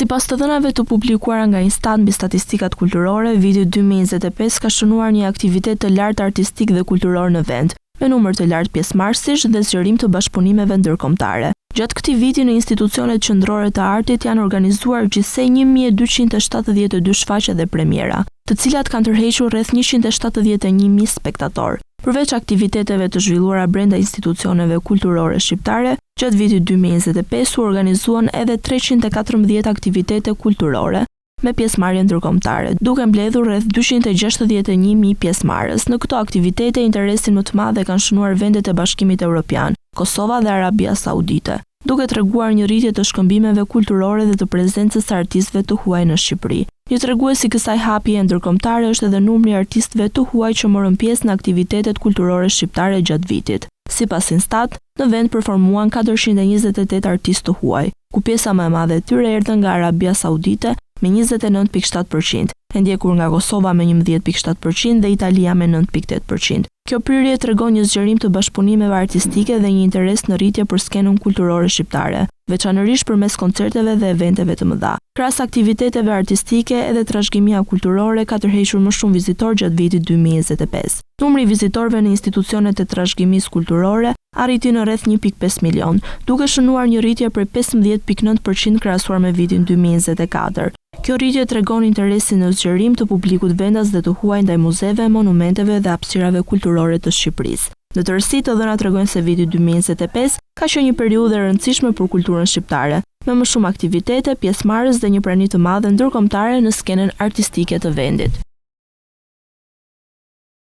Sipas të dhënave të publikuara nga Instat mbi statistikat kulturore, viti 2025 ka shënuar një aktivitet të lartë artistik dhe kulturor në vend, me numër të lartë pjesëmarrësish dhe zgjerim të bashkëpunimeve ndërkombëtare. Gjatë këtij viti në institucionet qendrore të artit janë organizuar gjithsej 1272 shfaqje dhe premiera, të cilat kanë tërhequr rreth 171.000 spektatorë. Përveç aktiviteteve të zhvilluara brenda institucioneve kulturore shqiptare, gjatë vitit 2025 u organizuan edhe 314 aktivitete kulturore me pjesëmarrje ndërkombëtare, duke mbledhur rreth 261.000 pjesëmarrës. Në këto aktivitete interesin më të madh e kanë shënuar vendet e Bashkimit Evropian, Kosova dhe Arabia Saudite, duke treguar një rritje të shkëmbimeve kulturore dhe të prezencës së artistëve të huaj në Shqipëri. Një tregues i kësaj hapje ndërkombëtare është edhe numri i artistëve të huaj që morën pjesë në aktivitetet kulturore shqiptare gjatë vitit. Sipas Instat, në vend performuan 428 artistë të huaj, ku pjesa më e madhe e tyre erdhën nga Arabia Saudite me 29.7%, e ndjekur nga Kosova me 11.7% dhe Italia me 9.8%. Kjo prirje tregon një zgjerim të bashkëpunimeve artistike dhe një interes në rritje për skenën kulturore shqiptare, veçanërisht përmes koncerteve dhe eventeve të mëdha. Krahas aktiviteteve artistike, edhe trashëgimia kulturore ka tërhequr më shumë vizitorë gjatë vitit 2025. Numri i vizitorëve në institucionet e trashëgimisë kulturore arriti në rreth 1.5 milion, duke shënuar një rritje prej 15.9% krahasuar me vitin 2024. Kjo rritje tregon interesin në zgjerim të publikut vendas dhe të huaj ndaj muzeve, monumenteve dhe hapësirave kulturore të Shqipërisë. Në tërësi, të dhënat tregojnë se viti 2025 ka qenë një periudhë e rëndësishme për kulturën shqiptare, me më shumë aktivitete, pjesëmarrës dhe një prani të madhe ndërkombëtare në skenën artistike të vendit.